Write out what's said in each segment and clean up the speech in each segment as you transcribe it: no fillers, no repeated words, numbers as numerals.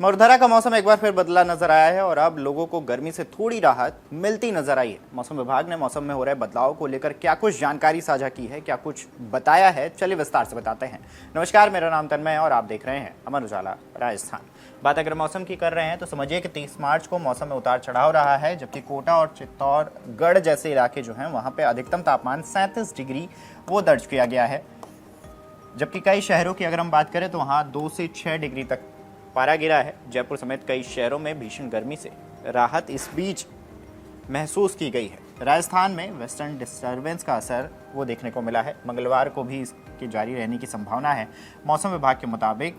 मुरथरा का मौसम एक बार फिर बदला नजर आया है और अब लोगों को गर्मी से थोड़ी राहत मिलती नजर आई है। मौसम विभाग ने मौसम में हो रहे बदलाव को लेकर क्या कुछ जानकारी साझा की है, क्या कुछ बताया है, चलिए विस्तार से बताते हैं। नमस्कार, मेरा नाम तन्मय है और आप देख रहे हैं अमर उजाला राजस्थान। बात अगर मौसम की कर रहे हैं तो समझिए कि 30 मार्च को मौसम में उतार चढ़ाव रहा है, जबकि कोटा और चित्तौड़गढ़ जैसे इलाके जो हैं वहां पे अधिकतम तापमान 37 डिग्री वो दर्ज किया गया है। जबकि कई शहरों की अगर हम बात करें तो वहां 2 से 6 डिग्री तक पारा गिरा है। जयपुर समेत कई शहरों में भीषण गर्मी से राहत इस बीच महसूस की गई है। राजस्थान में वेस्टर्न डिस्टर्बेंस का असर वो देखने को मिला है। मंगलवार को भी इसकी जारी रहने की संभावना है। मौसम विभाग के मुताबिक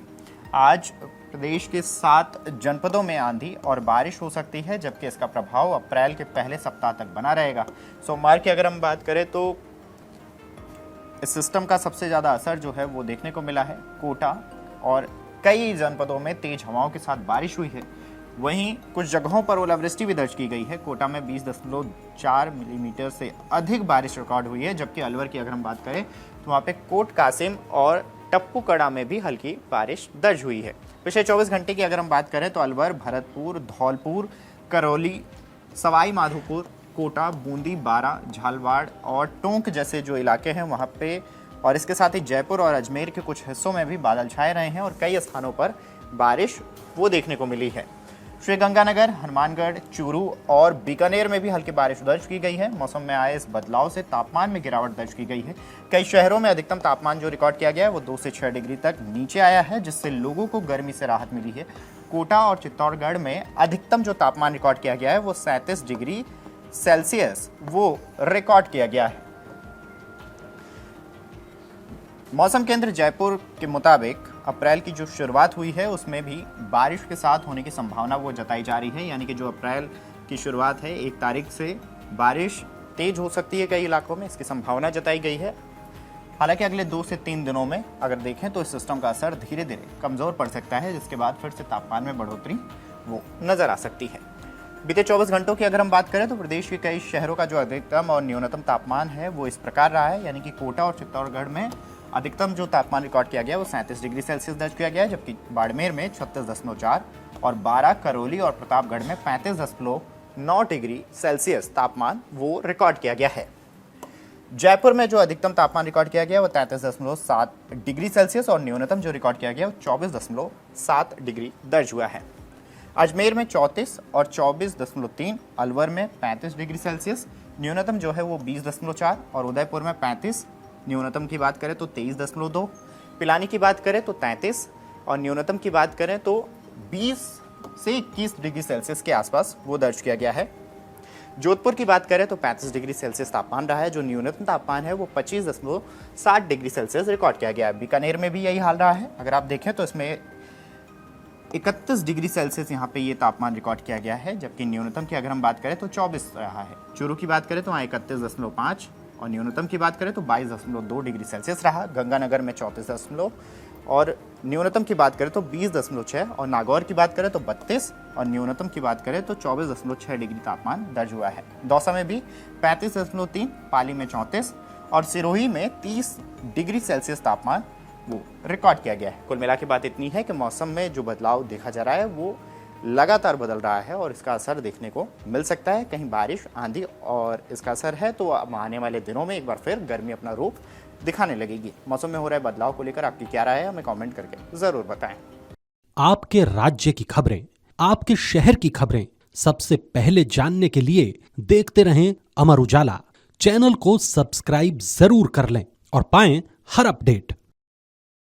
आज प्रदेश के 7 जनपदों में आंधी और बारिश हो सकती है, जबकि इसका प्रभाव अप्रैल के पहले सप्ताह तक बना रहेगा। सोमवार की अगर हम बात करें तो इस सिस्टम का सबसे ज़्यादा असर जो है वो देखने को मिला है। कोटा और कई जनपदों में तेज हवाओं के साथ बारिश हुई है। वहीं कुछ जगहों पर ओलावृष्टि भी दर्ज की गई है। कोटा में 20.4 मिलीमीटर से अधिक बारिश रिकॉर्ड हुई है, जबकि अलवर की अगर हम बात करें तो वहाँ पे कोट कासिम और टप्पू कड़ा में भी हल्की बारिश दर्ज हुई है। पिछले 24 घंटे की अगर हम बात करें तो अलवर, भरतपुर, धौलपुर, करौली, सवाई माधोपुर, कोटा, बूंदी, बारा, झालवाड़ और टोंक जैसे जो इलाके हैं वहाँ पे और इसके साथ ही जयपुर और अजमेर के कुछ हिस्सों में भी बादल छाए रहे हैं और कई स्थानों पर बारिश वो देखने को मिली है। श्रीगंगानगर, हनुमानगढ़, चूरू और बीकानेर में भी हल्की बारिश दर्ज की गई है। मौसम में आए इस बदलाव से तापमान में गिरावट दर्ज की गई है। कई शहरों में अधिकतम तापमान जो रिकॉर्ड किया गया है वो 2 से 6 डिग्री तक नीचे आया है, जिससे लोगों को गर्मी से राहत मिली है। कोटा और चित्तौड़गढ़ में अधिकतम जो तापमान रिकॉर्ड किया गया है वो 37 डिग्री सेल्सियस वो रिकॉर्ड किया गया है। मौसम केंद्र जयपुर के मुताबिक अप्रैल की जो शुरुआत हुई है उसमें भी बारिश के साथ होने की संभावना वो जताई जा रही है। यानी कि जो अप्रैल की शुरुआत है 1 तारीख से बारिश तेज हो सकती है कई इलाकों में, इसकी संभावना जताई गई है। हालांकि अगले 2 से 3 दिनों में अगर देखें तो इस सिस्टम का असर धीरे धीरे कमज़ोर पड़ सकता है, जिसके बाद फिर से तापमान में बढ़ोतरी वो नज़र आ सकती है। बीते 24 घंटों की अगर हम बात करें तो प्रदेश के कई शहरों का जो अधिकतम और न्यूनतम तापमान है वो इस प्रकार रहा है। यानी कि कोटा और चित्तौड़गढ़ में अधिकतम जो तापमान रिकॉर्ड किया गया वो 37 डिग्री सेल्सियस दर्ज किया गया है, जबकि बाड़मेर में 36.4 और 12, करौली और प्रतापगढ़ में 35.9 डिग्री सेल्सियस तापमान वो रिकॉर्ड किया गया है। जयपुर में जो अधिकतम तापमान रिकॉर्ड किया गया वो 33.7 डिग्री सेल्सियस और न्यूनतम जो रिकॉर्ड किया गया वो 24.7 डिग्री दर्ज हुआ है। अजमेर में 34 और 24.3, अलवर में 35 डिग्री सेल्सियस, न्यूनतम जो है वो 20.4 और उदयपुर में 35, न्यूनतम की बात करें तो 23.2, पिलानी की बात करें तो 33 और न्यूनतम की बात करें तो 20 से 21 डिग्री सेल्सियस के आसपास वो दर्ज किया गया है। जोधपुर की बात करें तो 35 डिग्री सेल्सियस तापमान रहा है। जो न्यूनतम तापमान है वो 25.7 डिग्री सेल्सियस रिकॉर्ड किया गया है। बीकानेर में भी यही हाल रहा है। अगर आप देखें तो इसमें 31 डिग्री सेल्सियस यहाँ पे ये तापमान रिकॉर्ड किया गया है, जबकि न्यूनतम की अगर हम बात करें तो 24 रहा है। चूरू की बात करें तो वहाँ 31.5 और न्यूनतम की बात करें तो 22.2 डिग्री सेल्सियस रहा। गंगानगर में 34 और न्यूनतम की बात करें तो 20.6 और नागौर की बात करें तो 32 और न्यूनतम की बात करें तो 24.6 डिग्री तापमान दर्ज हुआ है। दौसा में भी 35.3, पाली में 34 और सिरोही में 30 डिग्री सेल्सियस तापमान वो रिकॉर्ड किया गया है। कुल मिला के बात इतनी है कि मौसम में जो बदलाव देखा जा रहा है वो लगातार बदल रहा है और इसका असर देखने को मिल सकता है। कहीं बारिश, आंधी और इसका असर है तो आने वाले दिनों में एक बार फिर गर्मी अपना रूप दिखाने लगेगी। मौसम में हो रहे बदलाव को लेकर आपकी क्या राय है, हमें कमेंट करके जरूर बताएं। आपके राज्य की खबरें, आपके शहर की खबरें सबसे पहले जानने के लिए देखते रहें अमर उजाला। चैनल को सब्सक्राइब जरूर कर लें और पाएं हर अपडेट।